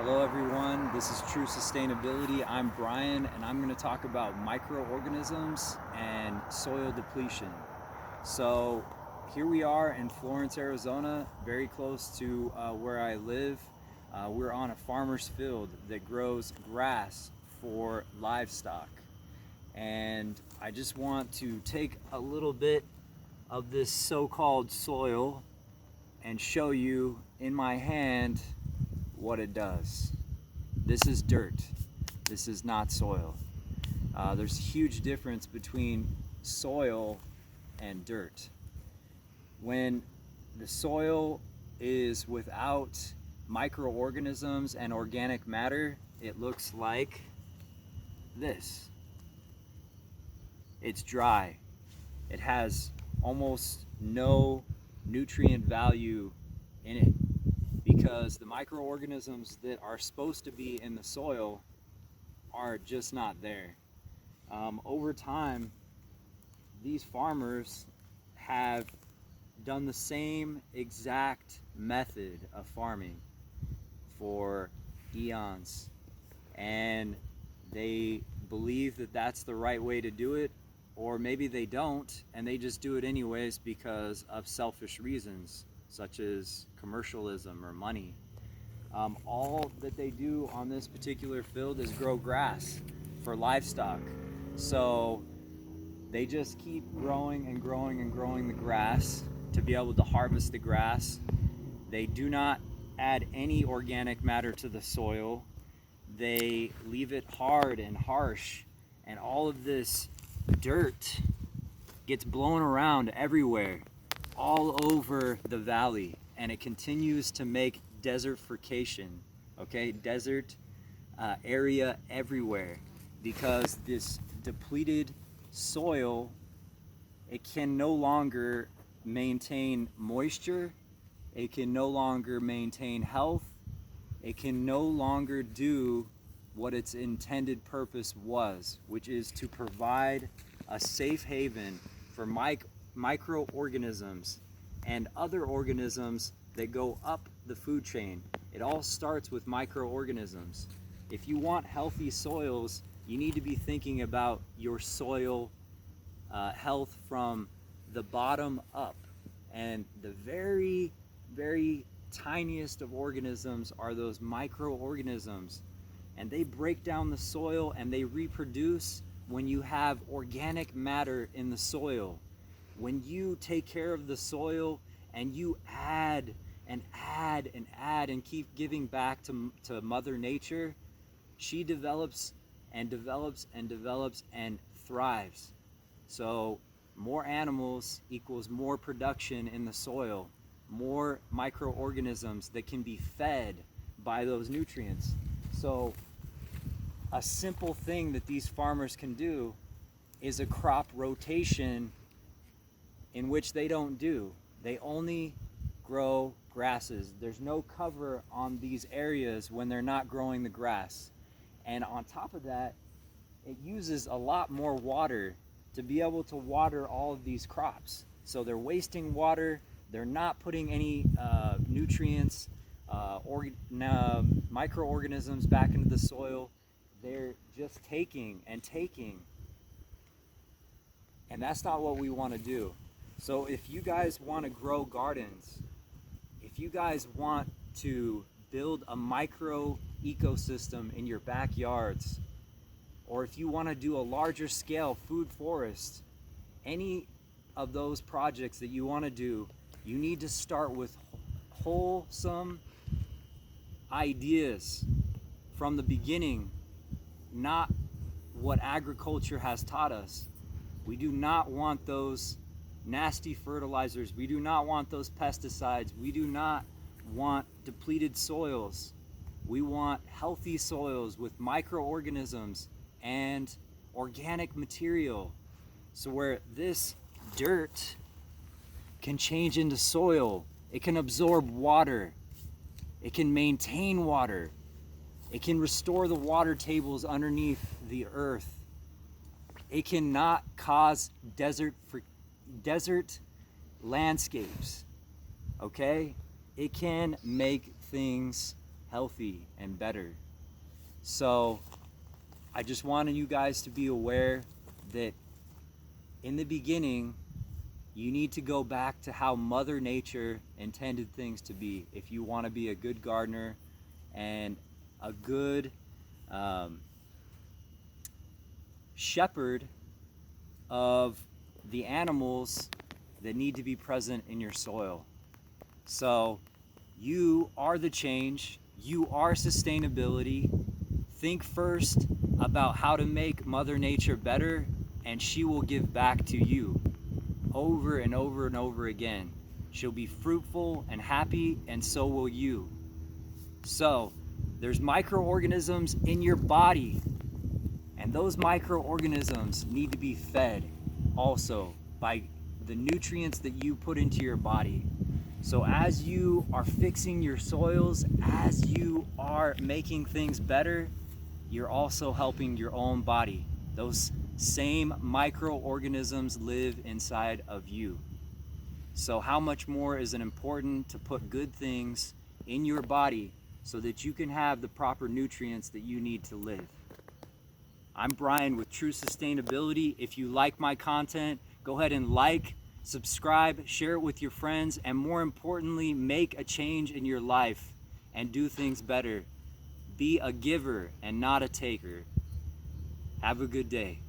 Hello everyone, this is True Sustainability. I'm Brian and I'm going to talk about microorganisms and soil depletion. So here we are in Florence, Arizona, very close to where I live. We're on a farmer's field that grows grass for livestock. And I just want to take a little bit of this so-called soil and show you in my hand what it does. This is dirt. This is not soil. There's a huge difference between soil and dirt. When the soil is without microorganisms and organic matter, it looks like this. It's dry. It has almost no nutrient value in it, because the microorganisms that are supposed to be in the soil are just not there. Over time, these farmers have done the same exact method of farming for eons, and they believe that that's the right way to do it, or maybe they don't and they just do it anyways because of selfish reasons such as commercialism or money. All that they do on this particular field is grow grass for livestock. So they just keep growing and growing and growing the grass to be able to harvest the grass. They do not add any organic matter to the soil. They leave it hard and harsh, and all of this dirt gets blown around everywhere, all over the valley, and it continues to make desertification, okay? Desert area everywhere, because this depleted soil, it can no longer maintain moisture, it can no longer maintain health, it can no longer do what its intended purpose was, which is to provide a safe haven for microorganisms and other organisms that go up the food chain. It all starts with microorganisms. If you want healthy soils, you need to be thinking about your soil health from the bottom up. And the very, very tiniest of organisms are those microorganisms. And they break down the soil and they reproduce when you have organic matter in the soil. When you take care of the soil and you add and add and add and keep giving back to Mother Nature, she develops and develops and develops and thrives. So more animals equals more production in the soil, more microorganisms that can be fed by those nutrients. So a simple thing that these farmers can do is a crop rotation, in which they don't do. They only grow grasses. There's no cover on these areas when they're not growing the grass. And on top of that, it uses a lot more water to be able to water all of these crops. So they're wasting water, they're not putting any nutrients, microorganisms back into the soil. They're just taking and taking. And that's not what we want to do. So if you guys want to grow gardens, if you guys want to build a micro ecosystem in your backyards, or if you want to do a larger scale food forest, any of those projects that you want to do, you need to start with wholesome ideas from the beginning, not what agriculture has taught us. We do not want those nasty fertilizers. We do not want those pesticides. We do not want depleted soils. We want healthy soils with microorganisms and organic material. So where this dirt can change into soil, it can absorb water, it can maintain water, it can restore the water tables underneath the earth. It cannot cause desert landscapes, okay? It can make things healthy, and better. So I just wanted you guys to be aware that in the beginning, you need to go back to how Mother Nature intended things to be if you want to be a good gardener and a good shepherd of the animals that need to be present in your soil. So you are the change, you are sustainability. Think first about how to make Mother Nature better, and she will give back to you over and over and over again. She'll be fruitful and happy, and so will you. So there's microorganisms in your body, and those microorganisms need to be fed also by the nutrients that you put into your body. So as you are fixing your soils, as you are making things better, you're also helping your own body. Those same microorganisms live inside of you. So how much more is it important to put good things in your body so that you can have the proper nutrients that you need to live? I'm Brian with True Sustainability. If you like my content, go ahead and like, subscribe, share it with your friends, and more importantly, make a change in your life and do things better. Be a giver and not a taker. Have a good day.